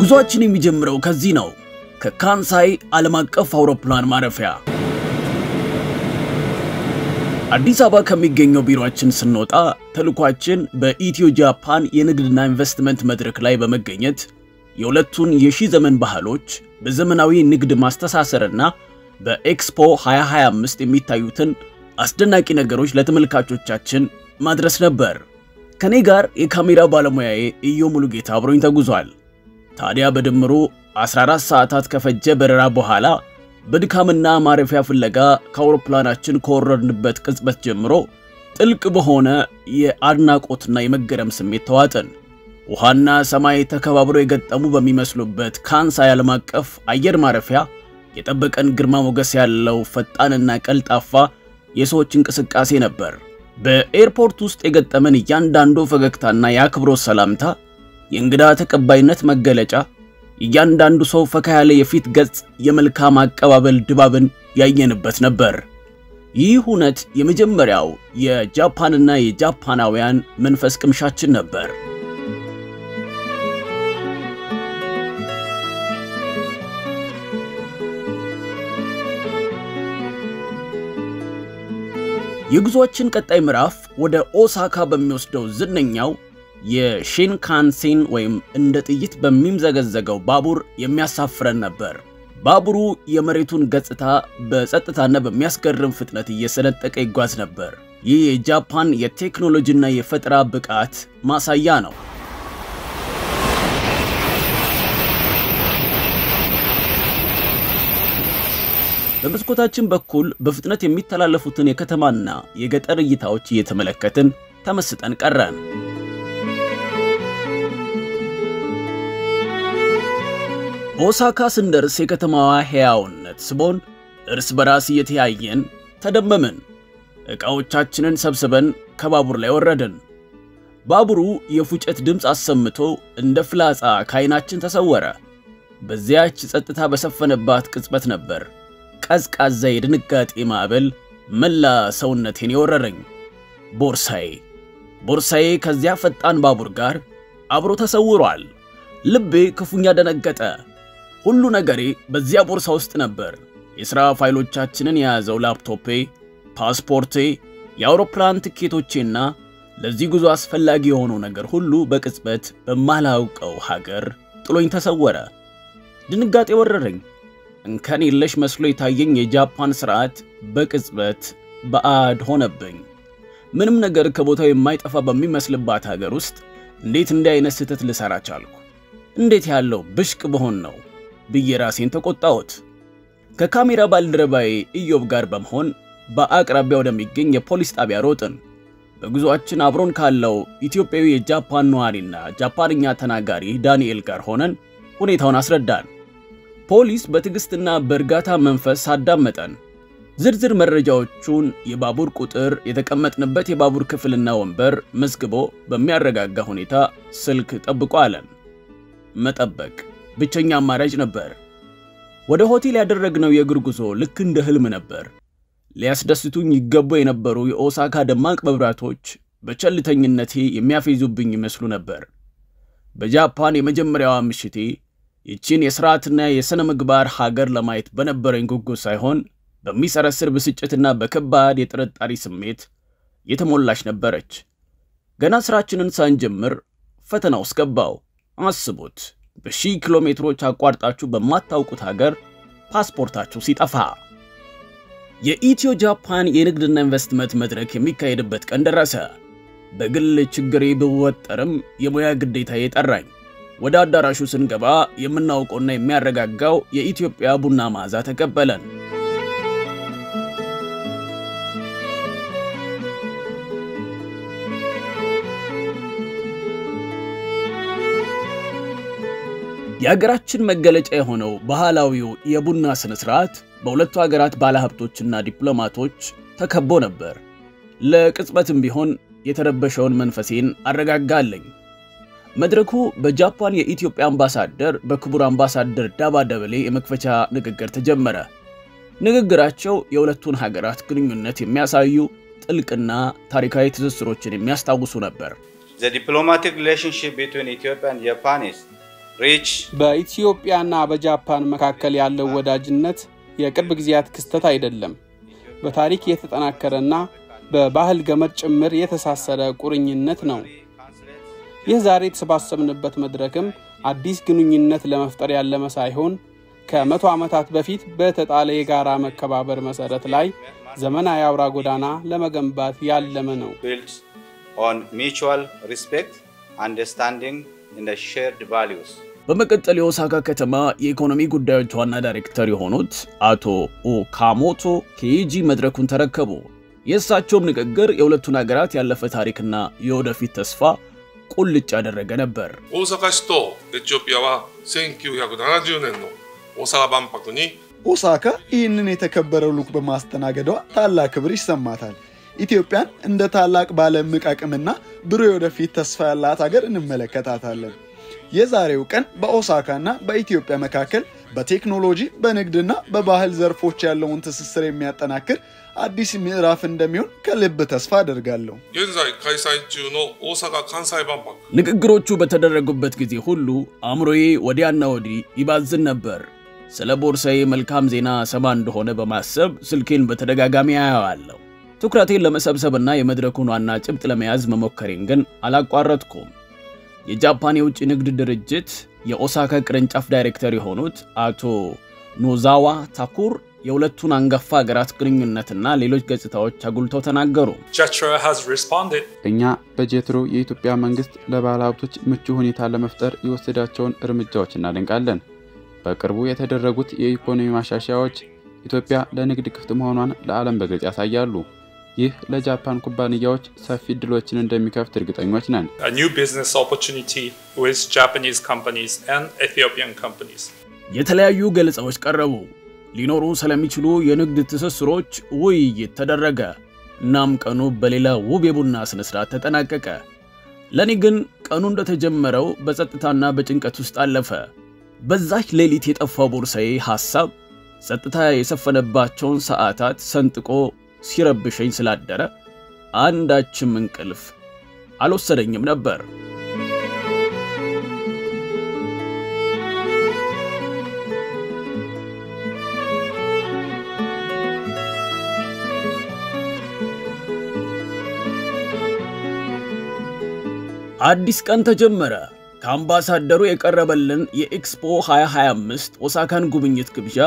ጉዟችን የሚጀምረው ከዚህ ነው ከካንሳይ ዓለም አቀፍ አውሮፕላን ማረፊያ አዲስ አበባ ከሚገኘው ቢሮአችን ስንወጣ ተልኳችን በኢትዮ ጃፓን የንግድና ኢንቨስትመንት መድረክ ላይ በመገኘት የሁለቱን የሺ ዘመን ባህሎች በዘመናዊ ንግድ ማስተሳሰርና በኤክስፖ 2025 የሚታዩትን አስደናቂ ነገሮች ለተመልካቾቻችን ማድረስ ነበር ከኔ ጋር የካሜራ ባለሙያዬ ኢዮ ሙሉጌታ አብሮኝ ተጉዟል ታዲያ በድምሩ 14 ሰዓታት ከፈጀ በረራ በኋላ በድካምና ማረፊያ ፍለጋ ከአውሮፕላናችን ከወረድንበት ቅጽበት ጀምሮ ጥልቅ በሆነ የአድናቆትና የመገረም ስሜት ተዋጠን ውሃና ሰማይ ተከባብረው የገጠሙ በሚመስሉበት ካንሳይ ዓለም አቀፍ አየር ማረፊያ የጠበቀን ግርማ ሞገስ ያለው ፈጣንና ቀልጣፋ የሰዎች እንቅስቃሴ ነበር በኤርፖርት ውስጥ የገጠመን እያንዳንዱ ፈገግታና ያክብሮት ሰላምታ የእንግዳ ተቀባይነት መገለጫ እያንዳንዱ ሰው ፈካ ያለ የፊት ገጽ የመልካም አቀባበል ድባብን ያየንበት ነበር ይህ ሁነት የመጀመሪያው የጃፓንና የጃፓናውያን መንፈስ ቅምሻችን ነበር የጉዟችን ቀጣይ ምዕራፍ ወደ ኦሳካ በሚወስደው ዝነኛው የሺንካንሴን ወይም እንደ ጥይት በሚምዘገዘገው ባቡር የሚያሳፍረን ነበር ባቡሩ የመሬቱን ገጽታ በጸጥታና በሚያስገርም ፍጥነት እየሰነጠቀ ይጓዝ ነበር ይህ የጃፓን የቴክኖሎጂና የፈጠራ ብቃት ማሳያ ነው በመስኮታችን በኩል በፍጥነት የሚተላለፉትን የከተማና የገጠር እይታዎች እየተመለከትን ተመስጠን ቀረን ኦሳካ ስንደርስ የከተማዋ ሕያውነት ስቦን እርስ በራስ እየተያየን ተደመምን ዕቃዎቻችንን ሰብስበን ከባቡር ላይ ወረድን ባቡሩ የፉጨት ድምጽ አሰምቶ እንደ ፍላጻ ካይናችን ተሰወረ በዚያች ጸጥታ በሰፈነባት ቅጽበት ነበር ቀዝቃዛ የድንጋጤ ማዕበል መላ ሰውነቴን የወረረኝ ቦርሳዬ ከዚያ ፈጣን ባቡር ጋር አብሮ ተሰውሯል ልቤ ክፉኛ ደነገጠ ሁሉ ነገሬ በዚያ ቦርሳ ውስጥ ነበር የሥራ ፋይሎቻችንን የያዘው ላፕቶፔ ፓስፖርቴ የአውሮፕላን ትኬቶቼና ለዚህ ጉዞ አስፈላጊ የሆነው ነገር ሁሉ በቅጽበት በማላውቀው ሀገር ጥሎኝ ተሰወረ ድንጋጤ ወረረኝ እንከን የለሽ መስሎ የታየኝ የጃፓን ስርዓት በቅጽበት ባዕድ ሆነብኝ ምንም ነገር ከቦታው የማይጠፋ በሚመስልባት ሀገር ውስጥ እንዴት እንዲህ አይነት ስህተት ልሰራ ቻልኩ እንዴት ያለው ብሽቅ በሆን ነው በየራሴን ተቆጣሁት ከካሜራ ባልደረባዬ ኢዮብ ጋር በመሆን በአቅራቢያው ወደሚገኝ የፖሊስ ጣቢያ ሮጥን በጉዟችን አብሮን ካለው ኢትዮጵያዊ የጃፓን ነዋሪና ጃፓንኛ ተናጋሪ ዳንኤል ጋር ሆነን ሁኔታውን አስረዳን ፖሊስ በትግስትና በእርጋታ መንፈስ አዳመጠን ዝርዝር መረጃዎቹን የባቡር ቁጥር የተቀመጥንበት የባቡር ክፍልና ወንበር መዝግቦ በሚያረጋጋ ሁኔታ ስልክ ጠብቆ አለን መጠበቅ ብቸኛ አማራጭ ነበር ወደ ሆቴል ያደረግነው የእግር ጉዞ ልክ እንደ ህልም ነበር ሊያስደስቱኝ ይገቡ የነበሩ የኦሳካ ደማቅ መብራቶች በቸልተኝነቴ የሚያፈይዙብኝ ይመስሉ ነበር በጃፓን የመጀመሪያው ምሽቴ ይቺን የሥርዓትና የሥነ ምግባር ሀገር ለማየት በነበረኝ ጉጉት ሳይሆን በሚሰረስር ብስጭትና በከባድ የጥርጣሬ ስሜት የተሞላች ነበረች ገና ስራችንን ሳንጀምር ፈተናው እስገባው አስቡት በሺ ኪሎሜትሮች አቋርጣችሁ በማታውቁት ሀገር ፓስፖርታችሁ ሲጠፋ የኢትዮ ጃፓን የንግድና ኢንቨስትመንት መድረክ የሚካሄድበት ቀን ደረሰ በግል ችግሬ ብወጠርም የሙያ ግዴታ የጠራኝ ወደ አዳራሹ ስንገባ የምናውቀውና የሚያረጋጋው የኢትዮጵያ ቡና ማዛ ተቀበለን የሀገራችን መገለጫ የሆነው ባህላዊው የቡና ስነ ስርዓት በሁለቱ ሀገራት ባለሀብቶችና ዲፕሎማቶች ተከቦ ነበር ለቅጽበትም ቢሆን የተረበሸውን መንፈሴን አረጋጋለኝ። መድረኩ በጃፓን የኢትዮጵያ አምባሳደር በክቡር አምባሳደር ዳባ ደበሌ የመክፈቻ ንግግር ተጀመረ። ንግግራቸው የሁለቱን ሀገራት ግንኙነት የሚያሳዩ ጥልቅና ታሪካዊ ትስስሮችን የሚያስታውሱ ነበር። The diplomatic relationship between Ethiopia and Japan is rich. በኢትዮጵያና በጃፓን መካከል ያለው ወዳጅነት የቅርብ ጊዜያት ክስተት አይደለም። በታሪክ የተጠናከረና በባህል ገመድ ጭምር የተሳሰረ ቁርኝነት ነው። ይህ ዛሬ የተሰባሰብንበት መድረክም አዲስ ግንኙነት ለመፍጠር ያለመ ሳይሆን ከ100 ዓመታት በፊት በተጣለ የጋራ መከባበር መሰረት ላይ ዘመናዊ አውራ ጎዳና ለመገንባት ያለመ ነው። On mutual respect, understanding and shared values. በመቀጠል የኦሳካ ከተማ የኢኮኖሚ ጉዳዮች ዋና ዳይሬክተር የሆኑት አቶ ኦካሞቶ ኬጂ መድረኩን ተረከቡ። የእሳቸውም ንግግር የሁለቱን ሀገራት ያለፈ ታሪክና የወደፊት ተስፋ ቁልጭ ያደረገ ነበር። 오사카시도 에티오피아와 1970年の오사카万博にኦሳካ ይህንን የተከበረው ሉክ በማስተናገዷ ታላቅ ክብር ይሰማታል። ኢትዮጵያን እንደ ታላቅ ባለ ምቃቅምና ብሩህ ወደፊት ተስፋ ያላት ሀገር እንመለከታታለን። የዛሬው ቀን በኦሳካና በኢትዮጵያ መካከል በቴክኖሎጂ በንግድና በባህል ዘርፎች ያለውን ትስስር የሚያጠናክር አዲስ ምዕራፍ እንደሚሆን ከልብ ተስፋ አደርጋለሁ። 現在開催中の大阪・関西万博 ንግግሮቹ በተደረጉበት ጊዜ ሁሉ አእምሮዬ ወዲያና ወዲህ ይባዝን ነበር። ስለ ቦርሳዬ መልካም ዜና ሰማ እንደሆነ በማሰብ ስልኬን በተደጋጋሚ አያዋለሁ። ትኩረቴን ለመሰብሰብና የመድረኩን ዋና ጭብጥ ለመያዝ መሞከሬን ግን አላቋረጥኩም። የጃፓን የውጭ ንግድ ድርጅት የኦሳካ ቅርንጫፍ ዳይሬክተር የሆኑት አቶ ኖዛዋ ታኩር የሁለቱን አንጋፋ ሀገራት ግንኙነትና ሌሎች ገጽታዎች አጉልተው ተናገሩ። JETRO has responded. እኛ በጄትሮ የኢትዮጵያ መንግስት ለባለሀብቶች ምቹ ሁኔታ ለመፍጠር የወሰዳቸውን እርምጃዎች እናደንቃለን። በቅርቡ የተደረጉት የኢኮኖሚ ማሻሻያዎች ኢትዮጵያ ለንግድ ክፍት መሆኗን ለዓለም በግልጽ ያሳያሉ። ይህ ለጃፓን ኩባንያዎች ሰፊ ዕድሎችን እንደሚከፍት እርግጠኞች ነን። A new business opportunity with Japanese companies and Ethiopian companies. የተለያዩ ገለጻዎች ቀረቡ። ሊኖሩ ስለሚችሉ የንግድ ትስስሮች ውይይት ተደረገ። እናም ቀኑ በሌላ ውብ የቡና ስነ ስርዓት ተጠናቀቀ። ለኔ ግን ቀኑ እንደተጀመረው በጸጥታና በጭንቀት ውስጥ አለፈ። በዛች ሌሊት የጠፋው ቦርሳዬ ሐሳብ ጸጥታ የሰፈነባቸውን ሰዓታት ሰንጥቆ ሲረብሸኝ ስላደረ አንዳችም እንቅልፍ አልወሰደኝም ነበር። አዲስ ቀን ተጀመረ። ከአምባሳደሩ የቀረበልን የኤክስፖ 2025 ኦሳካን ጉብኝት ግብዣ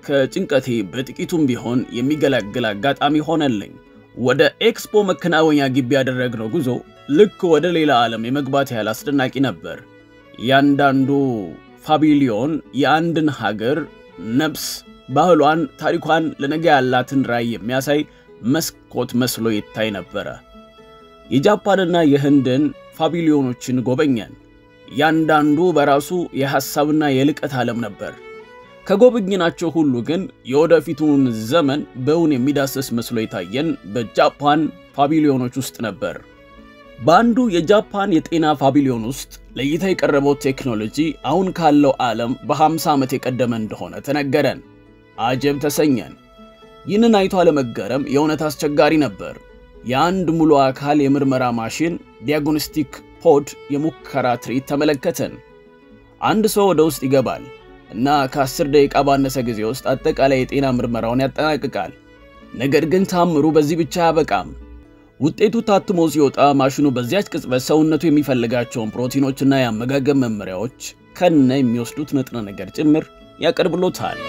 ከጭንቀቴ በጥቂቱም ቢሆን የሚገላግል አጋጣሚ ሆነልኝ። ወደ ኤክስፖ መከናወኛ ግቢ ያደረግነው ጉዞ ልክ ወደ ሌላ ዓለም የመግባት ያህል አስደናቂ ነበር። ያንዳንዱ ፓቪሊዮን የአንድን ሀገር ነፍስ፣ ባህሏን፣ ታሪኳን ለነገ ያላትን ራዕይ የሚያሳይ መስኮት መስሎ ይታይ ነበር። የጃፓንና የህንድን ፓቪሊዮኖችን ጎበኘን። ያንዳንዱ በራሱ የሐሳብና የልቀት ዓለም ነበር። ከጎበኘናቸው ሁሉ ግን የወደፊቱን ዘመን በእውን የሚዳስስ መስሎ ይታየን በጃፓን ፓቪሊዮኖች ውስጥ ነበር። በአንዱ የጃፓን የጤና ፓቪሊዮን ውስጥ ለእይታ የቀረበው ቴክኖሎጂ አሁን ካለው ዓለም በ50 ዓመት የቀደመ እንደሆነ ተነገረን። አጀብ ተሰኘን። ይህንን አይቶ አለመገረም የእውነት አስቸጋሪ ነበር። የአንድ ሙሉ አካል የምርመራ ማሽን ዲያግኖስቲክ ፖድ የሙከራ ትርኢት ተመለከተን። አንድ ሰው ወደ ውስጥ ይገባል እና ከ10 ደቂቃ ባነሰ ጊዜ ውስጥ አጠቃላይ የጤና ምርመራውን ያጠናቅቃል። ነገር ግን ታምሩ በዚህ ብቻ አያበቃም። ውጤቱ ታትሞ ሲወጣ ማሽኑ በዚያች ቅጽበት ሰውነቱ የሚፈልጋቸውን ፕሮቲኖችና የአመጋገብ መመሪያዎች ከነ የሚወስዱት ንጥረ ነገር ጭምር ያቀርብሎታል።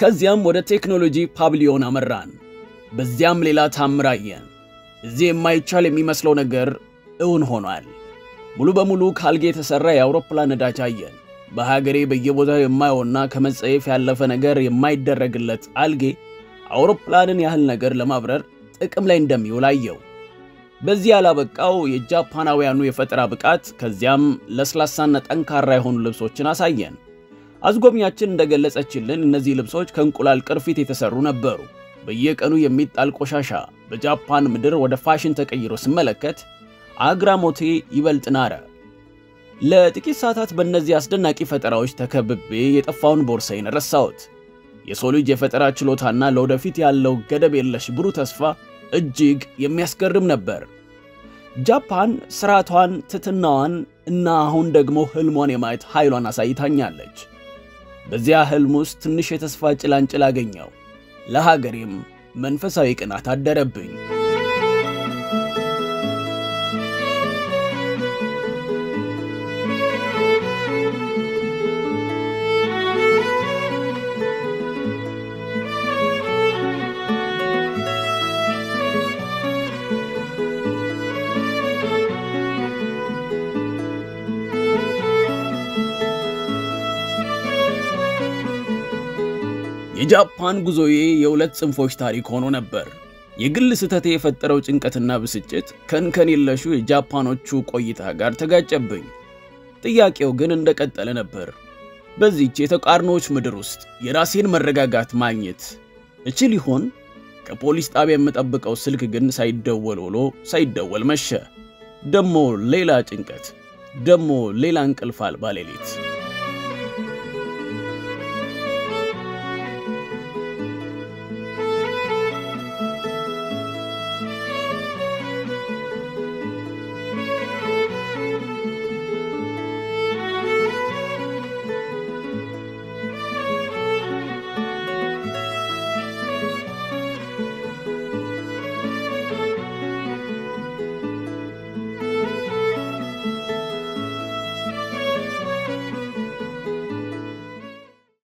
ከዚያም ወደ ቴክኖሎጂ ፓቪሊዮን አመራን። በዚያም ሌላ ታምር አየን። እዚህ የማይቻል የሚመስለው ነገር እውን ሆኗል። ሙሉ በሙሉ ካልጌ የተሰራ የአውሮፕላን ነዳጅ አየን። በሀገሬ በየቦታው የማይሆንና ከመጸየፍ ያለፈ ነገር የማይደረግለት አልጌ አውሮፕላንን ያህል ነገር ለማብረር ጥቅም ላይ እንደሚውል አየው። በዚህ ያላበቃው የጃፓናውያኑ የፈጠራ ብቃት ከዚያም ለስላሳና ጠንካራ የሆኑ ልብሶችን አሳየን። አዝጎብኛችን እንደገለጸችልን እነዚህ ልብሶች ከእንቁላል ቅርፊት የተሰሩ ነበሩ። በየቀኑ የሚጣል ቆሻሻ በጃፓን ምድር ወደ ፋሽን ተቀይሮ ሲመለከት አግራሞቴ ይበልጥ ናረ። ለጥቂት ሰዓታት በእነዚህ አስደናቂ ፈጠራዎች ተከብቤ የጠፋውን ቦርሳዬን ረሳሁት። የሰው ልጅ የፈጠራ ችሎታና ለወደፊት ያለው ገደብ የለሽ ብሩህ ተስፋ እጅግ የሚያስገርም ነበር። ጃፓን ስራቷን፣ ትትናዋን እና አሁን ደግሞ ህልሟን የማየት ኃይሏን አሳይታኛለች። በዚያ ህልም ውስጥ ትንሽ የተስፋ ጭላንጭል አገኘው። ለሀገሬም መንፈሳዊ ቅናት አደረብኝ። የጃፓን ጉዞዬ የሁለት ጽንፎች ታሪክ ሆኖ ነበር። የግል ስህተቴ የፈጠረው ጭንቀትና ብስጭት ከንከን የለሹ የጃፓኖቹ ቆይታ ጋር ተጋጨብኝ። ጥያቄው ግን እንደቀጠለ ነበር። በዚህች የተቃርኖች ምድር ውስጥ የራሴን መረጋጋት ማግኘት እችል ይሆን? ከፖሊስ ጣቢያ የምጠብቀው ስልክ ግን ሳይደወል ውሎ ሳይደወል መሸ። ደሞ ሌላ ጭንቀት፣ ደሞ ሌላ እንቅልፍ አልባ ሌሊት።